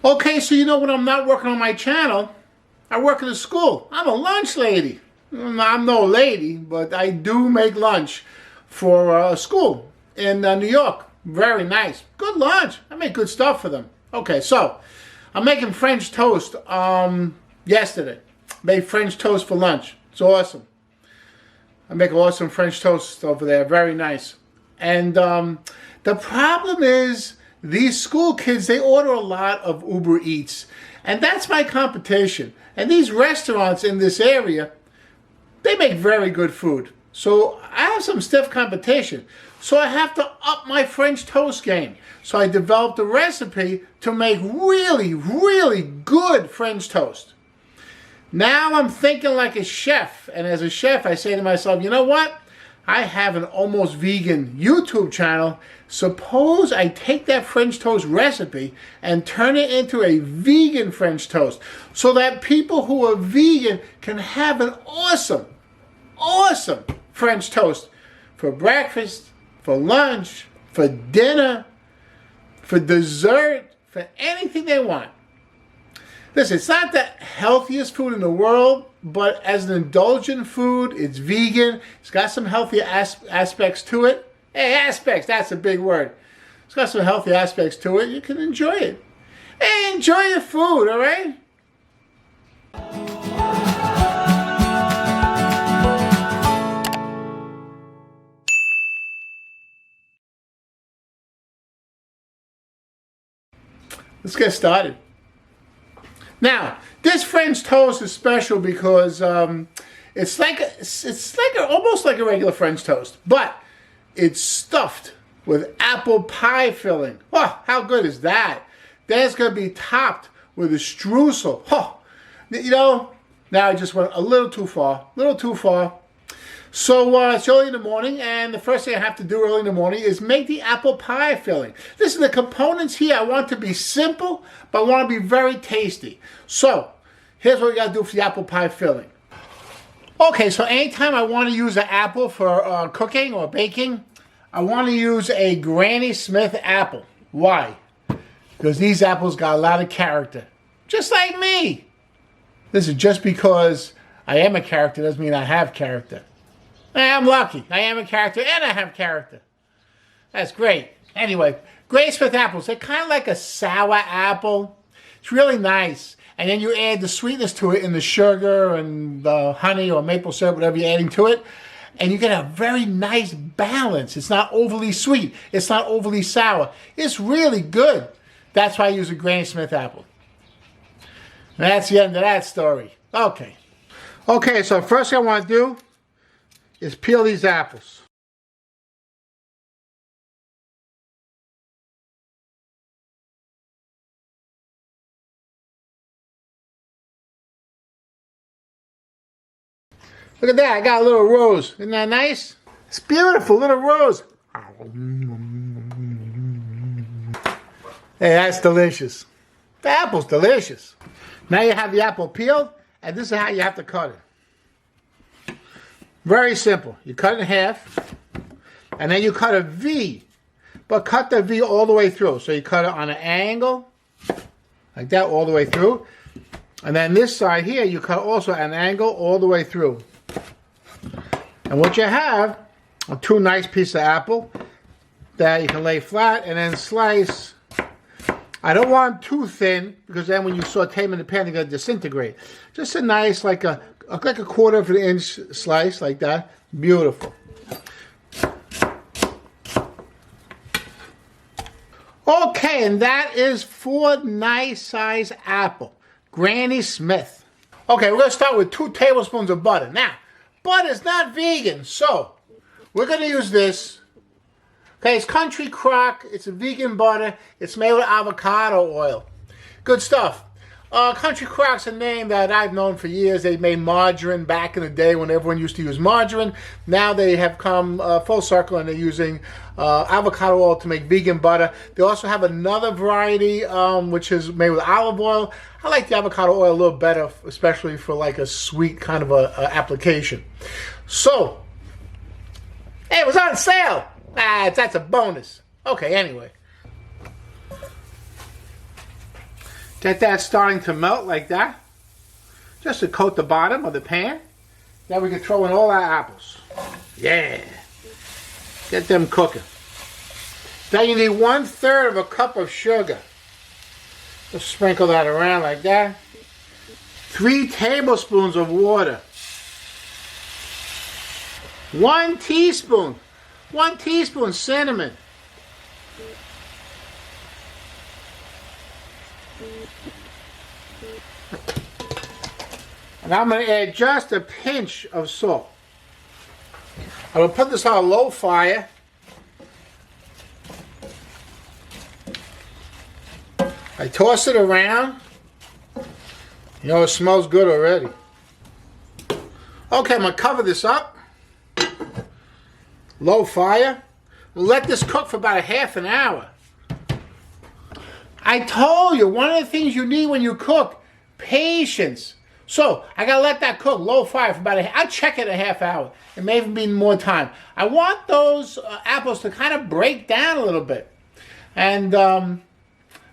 Okay, so when I'm not working on my channel, I work at a school. I'm a lunch lady. I'm no lady, but I do make lunch for a school in New York. Very nice. Good lunch. I make good stuff for them. Okay, so I'm making French toast yesterday. Made French toast for lunch. It's awesome. I make awesome French toast over there. Very nice. And the problem is these school kids, they order a lot of Uber Eats. And that's my competition. And these restaurants in this area, they make very good food. So I have some stiff competition. So I have to up my French toast game. So I developed a recipe to make really, really good French toast. Now I'm thinking like a chef. And as a chef, I say to myself, you know what? I have an almost vegan YouTube channel. Suppose I take that French toast recipe and turn it into a vegan French toast so that people who are vegan can have an awesome, awesome French toast for breakfast, for lunch, for dinner, for dessert, for anything they want. Listen, it's not the healthiest food in the world, but as an indulgent food, it's vegan. It's got some healthy aspects to it. Hey, aspects, that's a big word. It's got some healthy aspects to it. You can enjoy it. Hey, enjoy your food, all right? Let's get started. Now, this French toast is special because it's almost like a regular French toast, but it's stuffed with apple pie filling. Oh, how good is that? Then it's going to be topped with a streusel. Oh, now I just went a little too far, So it's early in the morning, and the first thing I have to do early in the morning is make the apple pie filling. Listen, the components here I want to be simple, but I want to be very tasty. So here's what we got to do for the apple pie filling. Okay, so anytime I want to use an apple for cooking or baking, I want to use a Granny Smith apple. Why? Because these apples got a lot of character, just like me. Listen, just because I am a character doesn't mean I have character. I'm lucky. I am a character and I have character. That's great. Anyway, Granny Smith apples, they're kind of like a sour apple. It's really nice. And then you add the sweetness to it in the sugar and the honey or maple syrup, whatever you're adding to it. And you get a very nice balance. It's not overly sweet. It's not overly sour. It's really good. That's why I use a Granny Smith apple. And that's the end of that story. Okay. Okay, so first thing I want to do is peel these apples. Look at that, I got a little rose. Isn't that nice? It's beautiful, little rose. Hey, that's delicious. The apple's delicious. Now you have the apple peeled, and this is how you have to cut it. Very simple. You cut it in half, and then you cut a V, but cut the V all the way through. So you cut it on an angle, like that, all the way through. And then this side here, you cut also an angle all the way through. And what you have are two nice pieces of apple that you can lay flat and then slice. I don't want them too thin, because then when you saute them in the pan, they're going to disintegrate. Just a nice, like a quarter of an inch slice, like that. Beautiful. Okay, and that is 4 nice size apple. Granny Smith. Okay, we're going to start with 2 tablespoons of butter. Now, butter's not vegan, so we're going to use this. Okay, it's Country Crock. It's a vegan butter. It's made with avocado oil. Good stuff. Country Crock's a name that I've known for years. They made margarine back in the day when everyone used to use margarine. Now they have come full circle and they're using avocado oil to make vegan butter. They also have another variety which is made with olive oil. I like the avocado oil a little better, especially for like a sweet kind of a application. So, hey, it was on sale. That's a bonus. Okay, anyway. Get that starting to melt like that. Just to coat the bottom of the pan. Then we can throw in all our apples. Yeah. Get them cooking. Then you need 1/3 of a cup of sugar. Just sprinkle that around like that. 3 tablespoons of water. 1 teaspoon cinnamon. And I'm going to add just a pinch of salt. I'm going to put this on a low fire. I toss it around. You know, it smells good already. Okay, I'm going to cover this up. Low fire. We'll let this cook for about a half an hour. I told you, one of the things you need when you cook, patience. So, I got to let that cook low fire for about I'll check it a half hour. It may even be more time. I want those apples to kind of break down a little bit. And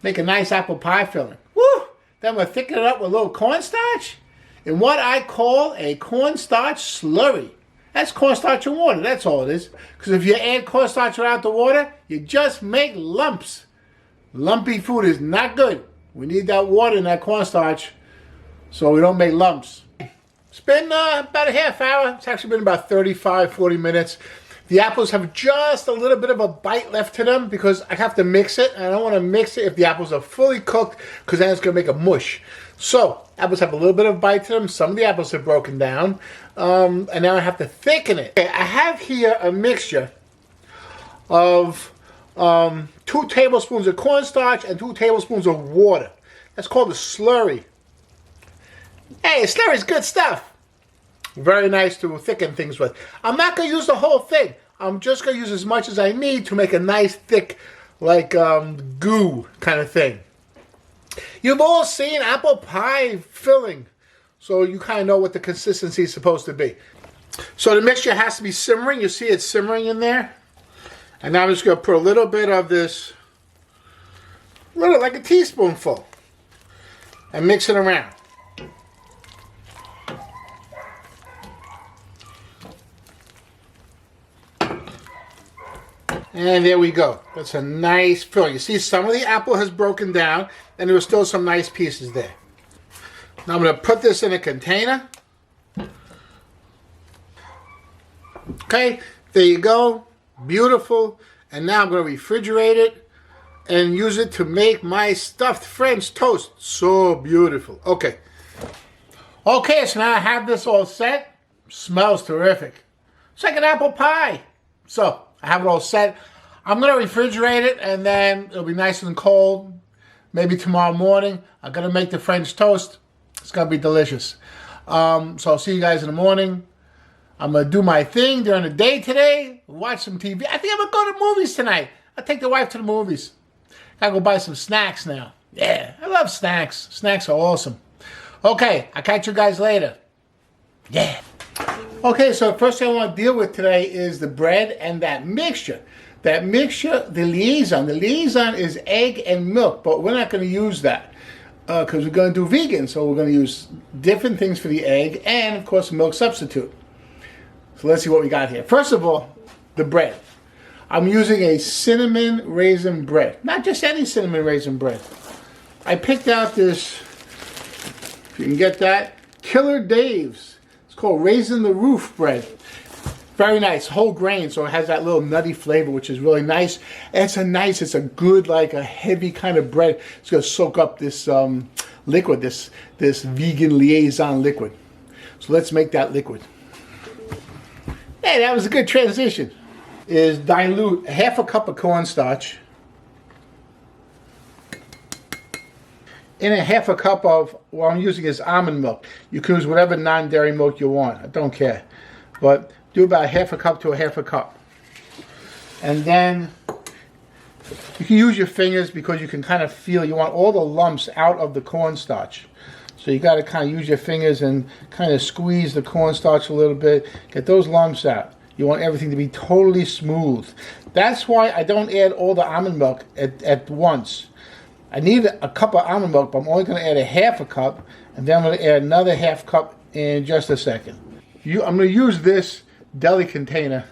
make a nice apple pie filling. Woo! Then we'll thicken it up with a little cornstarch in what I call a cornstarch slurry. That's cornstarch and water. That's all it is. Because if you add cornstarch without the water, you just make lumps. Lumpy food is not good. We need that water in that cornstarch so we don't make lumps. It's been about a half hour. It's actually been about 35, 40 minutes. The apples have just a little bit of a bite left to them because I have to mix it. And I don't want to mix it if the apples are fully cooked because then it's going to make a mush. So, apples have a little bit of bite to them. Some of the apples have broken down. And now I have to thicken it. Okay, I have here a mixture of 2 tablespoons of cornstarch and 2 tablespoons of water. That's called a slurry. Hey, a slurry is good stuff. Very nice to thicken things with. I'm not going to use the whole thing. I'm just going to use as much as I need to make a nice thick, like goo kind of thing. You've all seen apple pie filling, so you kind of know what the consistency is supposed to be. So the mixture has to be simmering. You see it simmering in there. And now I'm just going to put a little bit of this, like a teaspoonful, and mix it around. And there we go. That's a nice filling. You see some of the apple has broken down and there were still some nice pieces there. Now I'm going to put this in a container. Okay, there you go. Beautiful. And now I'm going to refrigerate it and use it to make my stuffed French toast. So beautiful. Okay. Okay, so now I have this all set. Smells terrific. It's like an apple pie. So I have it all set. I'm going to refrigerate it and then it'll be nice and cold. Maybe tomorrow morning. I'm going to make the French toast. It's going to be delicious. So I'll see you guys in the morning. I'm going to do my thing during the day today. Watch some TV. I think I'm going to go to the movies tonight. I'll take the wife to the movies. Gotta go buy some snacks now. Yeah, I love snacks. Snacks are awesome. Okay, I'll catch you guys later. Yeah. Okay, so the first thing I want to deal with today is the bread and that mixture. That mixture, the liaison. The liaison is egg and milk, but we're not going to use that because we're going to do vegan. So we're going to use different things for the egg and, of course, a milk substitute. So let's see what we got here. First of all, the bread. I'm using a cinnamon raisin bread. Not just any cinnamon raisin bread. I picked out this, if you can get that, Killer Dave's. It's called Raisin the Roof bread. Very nice, whole grain, so it has that little nutty flavor, which is really nice. And it's a good, like a heavy kind of bread. It's going to soak up this liquid, this vegan liaison liquid. So let's make that liquid. Hey, that was a good transition. Is dilute half a cup of cornstarch in a half a cup of, what I'm using is almond milk. You can use whatever non-dairy milk you want. I don't care. But do about half a cup to a half a cup. And then you can use your fingers because you can kind of feel, you want all the lumps out of the cornstarch. So you got to kind of use your fingers and kind of squeeze the cornstarch a little bit. Get those lumps out. You want everything to be totally smooth. That's why I don't add all the almond milk at once. I need a cup of almond milk, but I'm only going to add a half a cup, and then I'm going to add another half cup in just a second. I'm going to use this deli container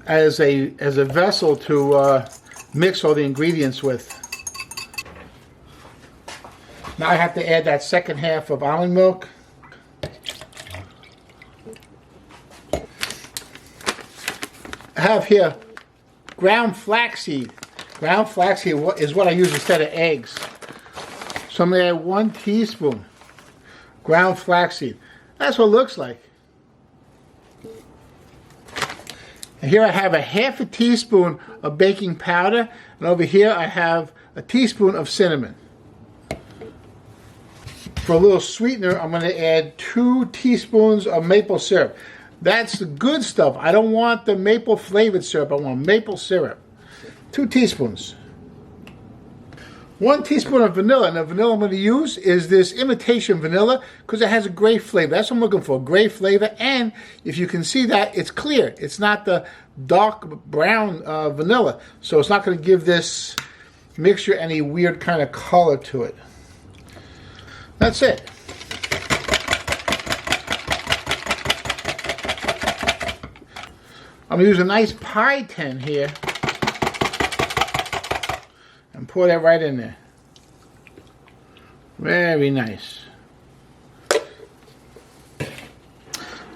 as a vessel to mix all the ingredients with. Now I have to add that second half of almond milk. I have here ground flaxseed. Ground flaxseed is what I use instead of eggs. So I'm going to add 1 teaspoon ground flaxseed. That's what it looks like. And here I have a half a teaspoon of baking powder, and over here I have a teaspoon of cinnamon. For a little sweetener, I'm going to add 2 teaspoons of maple syrup. That's the good stuff. I don't want the maple flavored syrup. I want maple syrup. 2 teaspoons. 1 teaspoon of vanilla. And the vanilla I'm going to use is this imitation vanilla because it has a gray flavor. That's what I'm looking for, gray flavor. And if you can see that, it's clear. It's not the dark brown vanilla. So it's not going to give this mixture any weird kind of color to it. That's it. I'm going to use a nice pie tin here and pour that right in there. Very nice.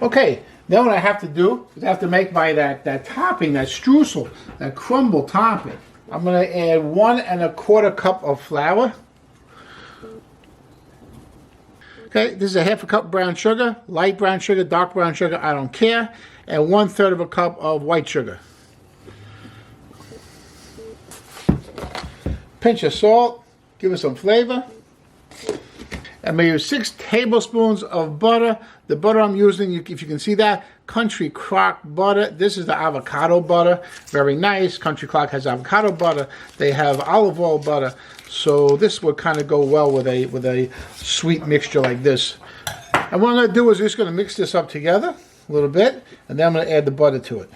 Okay, then what I have to do is I have to make that topping, that streusel, that crumble topping. I'm going to add 1 1/4 cup of flour. Okay, this is a half a cup brown sugar, light brown sugar, dark brown sugar, I don't care, and 1/3 of a cup of white sugar. Pinch of salt, give it some flavor. I'm going to use 6 tablespoons of butter. The butter I'm using, if you can see that, Country Crock butter. This is the avocado butter. Very nice. Country Crock has avocado butter. They have olive oil butter. So this would kind of go well with a sweet mixture like this. And what I'm going to do is just going to mix this up together a little bit, and then I'm going to add the butter to it.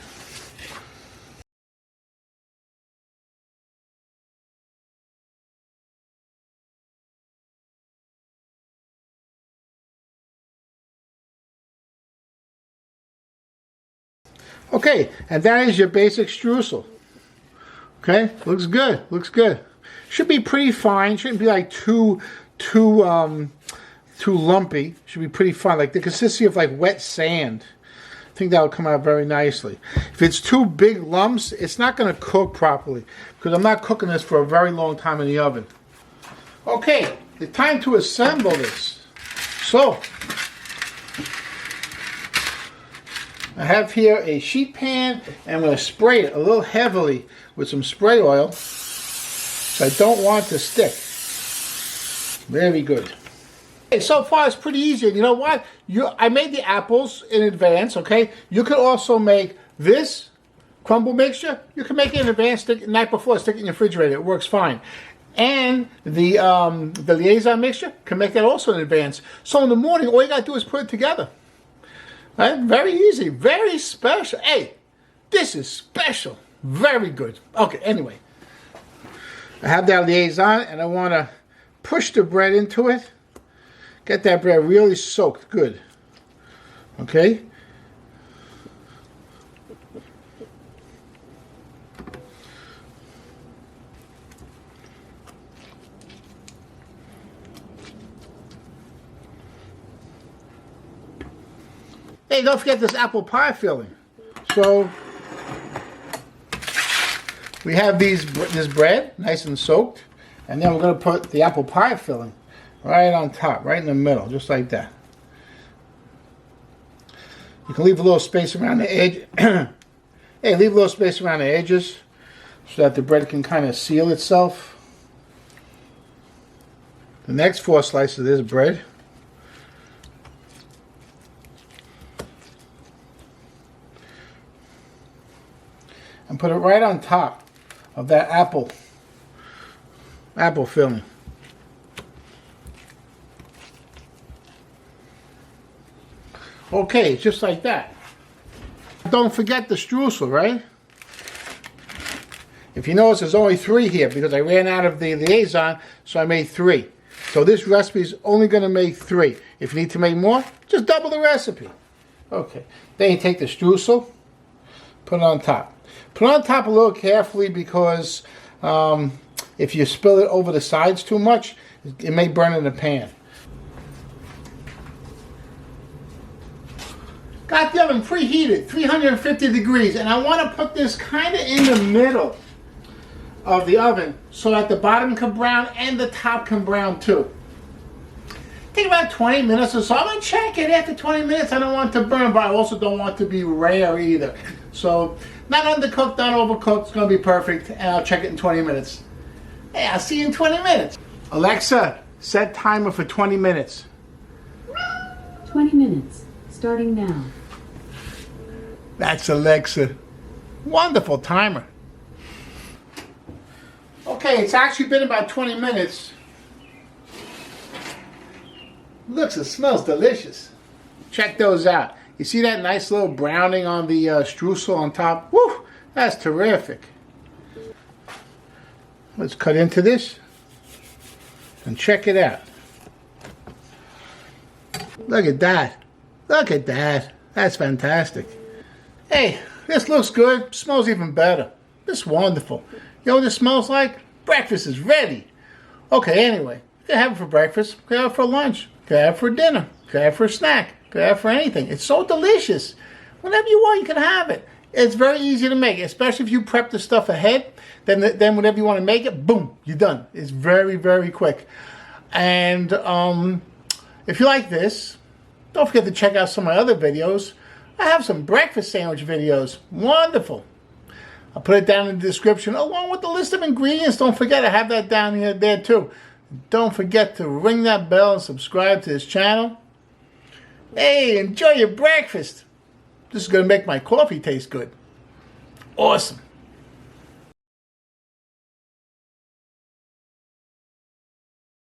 Okay, and that is your basic streusel. Okay, looks good, looks good. Should be pretty fine. Shouldn't be like too lumpy. Should be pretty fine, like the consistency of like wet sand. I think that'll come out very nicely. If it's too big lumps, it's not going to cook properly because I'm not cooking this for a very long time in the oven. Okay, it's time to assemble this. So I have here a sheet pan, and I'm going to spray it a little heavily with some spray oil, so I don't want it to stick. Very good. Okay, so far it's pretty easy. You know what? I made the apples in advance, okay? You could also make this crumble mixture. You can make it in advance, stick it the night before, stick it in your refrigerator. It works fine. And the liaison mixture, can make that also in advance. So in the morning, all you got to do is put it together. Right? Very easy, very special. Hey, this is special. Very good. Okay, anyway. I have that liaison, and I want to push the bread into it. Get that bread really soaked good. Okay? Hey, don't forget this apple pie filling. So we have this bread, nice and soaked, and then we're going to put the apple pie filling right on top, right in the middle, just like that. You can leave a little space around the edge. Hey, leave a little space around the edges so that the bread can kind of seal itself. The next 4 slices of this bread. And put it right on top of that apple filling. Okay, just like that. Don't forget the streusel, right? If you notice, there's only 3 here because I ran out of the liaison, so I made 3. So this recipe is only going to make 3. If you need to make more, just double the recipe. Okay. Then you take the streusel, put it on top. Put it on top a little carefully because if you spill it over the sides too much, it may burn in the pan. Got the oven preheated, 350 degrees, and I want to put this kind of in the middle of the oven so that the bottom can brown and the top can brown too. Take about 20 minutes or so. I'm going to check it after 20 minutes. I don't want it to burn, but I also don't want it to be rare either. So, not undercooked, not overcooked. It's going to be perfect, and I'll check it in 20 minutes. Hey, I'll see you in 20 minutes. Alexa, set timer for 20 minutes. 20 minutes, starting now. That's Alexa. Wonderful timer. Okay, it's actually been about 20 minutes. Looks and smells delicious. Check those out. You see that nice little browning on the streusel on top? Woo! That's terrific. Let's cut into this and check it out. Look at that. Look at that. That's fantastic. Hey, this looks good. Smells even better. This is wonderful. You know what this smells like? Breakfast is ready. Okay, anyway. You can have it for breakfast. You can have it for lunch. You can have it for dinner. You can have it for a snack. You can have it for anything. It's so delicious. Whenever you want, you can have it. It's very easy to make, especially if you prep the stuff ahead. Then whenever you want to make it, boom, you're done. It's very, very quick. And if you like this, don't forget to check out some of my other videos. I have some breakfast sandwich videos. Wonderful. I'll put it down in the description along with the list of ingredients. Don't forget, I have that down here there too. Don't forget to ring that bell and subscribe to this channel. Hey, enjoy your breakfast. This is going to make my coffee taste good. Awesome.